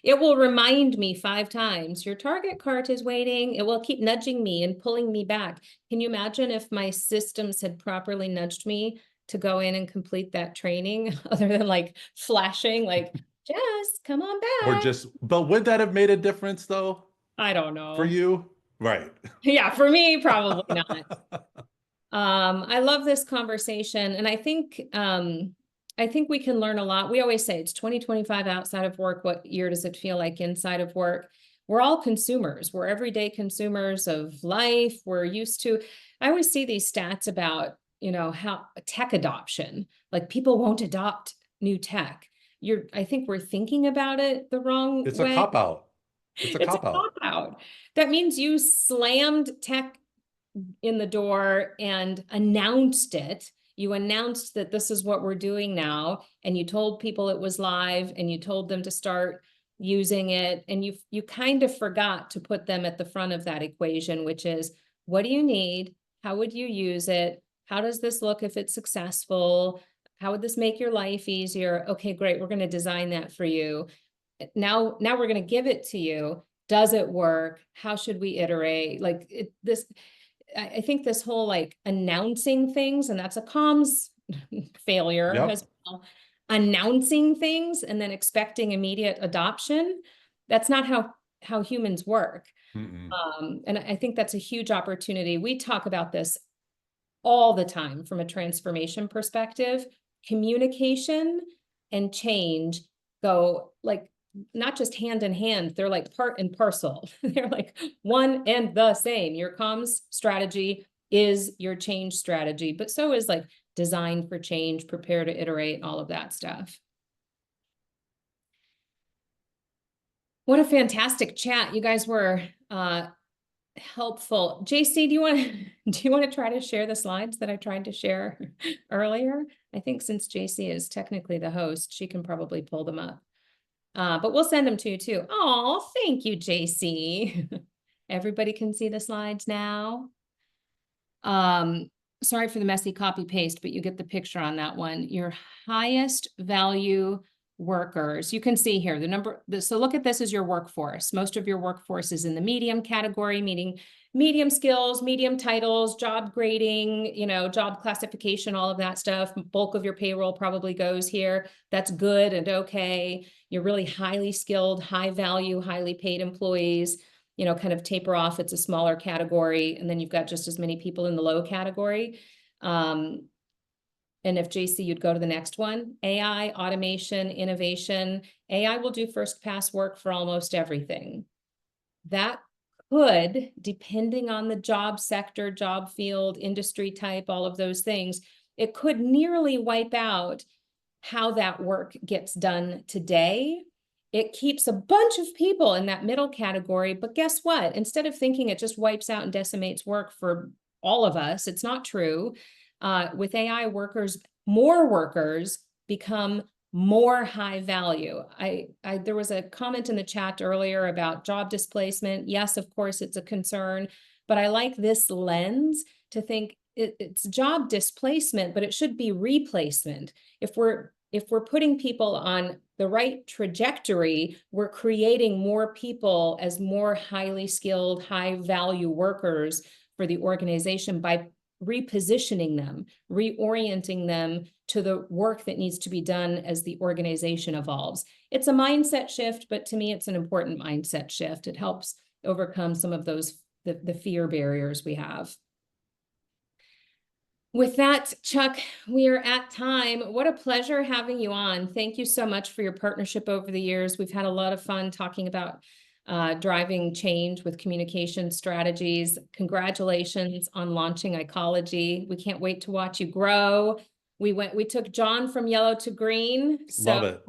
it will remind me 5 times, your Target cart is waiting. It will keep nudging me and pulling me back. Can you imagine if my systems had properly nudged me to go in and complete that training, other than like flashing, like, Jess, come on Or back. just, but would that have made a difference though I don't for know. you? Right. Yeah, for me, probably not. I love this conversation, and I think we can learn a lot. We always say it's 2025 outside of work. What year does it feel like inside of work? We're all consumers. We're everyday consumers of life. We're used to, I always see these stats about, how tech adoption, like people won't adopt new tech. I think we're thinking about it the wrong It's a way. cop out. It's a It's a cop out. cop out. That means you slammed tech in the door and announced it. You announced that this is what we're doing now, and you told people it was live, and you told them to start using it, and you kind of forgot to put them at the front of that equation, which is, what do you need? How would you use it? How does this look if it's successful? How would this make your life easier? Okay, great. We're going to design that for you. Now we're going to give it to you. Does it work? How should we iterate? I think this whole like announcing things, and that's a comms failure Yep. as well. Announcing things and then expecting immediate adoption. That's not how humans work. Mm-mm. And I think that's a huge opportunity. We talk about this all the time from a transformation perspective. Communication and change go like not just hand in hand, they're like part and parcel. They're like one and the same. Your comms strategy is your change strategy, but so is like design for change, prepare to iterate, all of that stuff. What a fantastic chat. You guys were helpful. JC, do you want to try to share the slides that I tried to share earlier? I think since JC is technically the host, she can probably pull them up. But we'll send them to you too. Oh, thank you, JC. Everybody can see the slides now. Sorry for the messy copy paste, but you get the picture on that one. Your highest value workers. You can see here the number. So look at this as your workforce. Most of your workforce is in the medium category, meaning medium skills, medium titles, job grading, job classification, all of that stuff. Bulk of your payroll probably goes here. That's good and okay. You're really highly skilled, high value, highly paid employees. Kind of taper off. It's a smaller category. And then you've got just as many people in the low category. And if JC, you'd go to the next one, AI, automation, innovation. AI will do first pass work for almost everything. That could, depending on the job sector, job field, industry type, all of those things, it could nearly wipe out how that work gets done today. It keeps a bunch of people in that middle category, but guess what? Instead of thinking it just wipes out and decimates work for all of us, it's not true. With AI, more workers become more high value. There was a comment in the chat earlier about job displacement. Yes, of course, it's a concern, but I like this lens to think it's job displacement, but it should be replacement. If we're putting people on the right trajectory, we're creating more people as more highly skilled, high value workers for the organization by repositioning them, reorienting them to the work that needs to be done as the organization evolves. It's a mindset shift, but to me, it's an important mindset shift. It helps overcome some of those, the fear barriers we have. With that, Chuck, we are at time. What a pleasure having you on. Thank you so much for your partnership over the years. We've had a lot of fun talking about driving change with communication strategies. Congratulations on launching ICology. We can't wait to watch you grow. We took John from yellow to green. So Love it.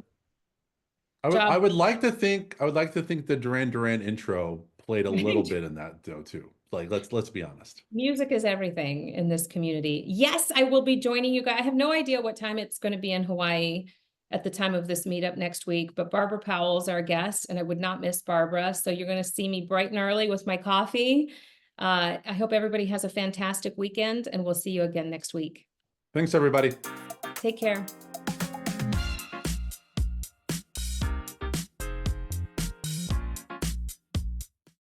I would like to think the Duran Duran intro played a little bit in that though too. Like let's be honest. Music is everything in this community. Yes, I will be joining you guys. I have no idea what time it's going to be in Hawaii at the time of this meetup next week, but Barbara Powell's our guest, and I would not miss Barbara. So you're going to see me bright and early with my coffee. I hope everybody has a fantastic weekend, and we'll see you again next week. Thanks, everybody. Take care.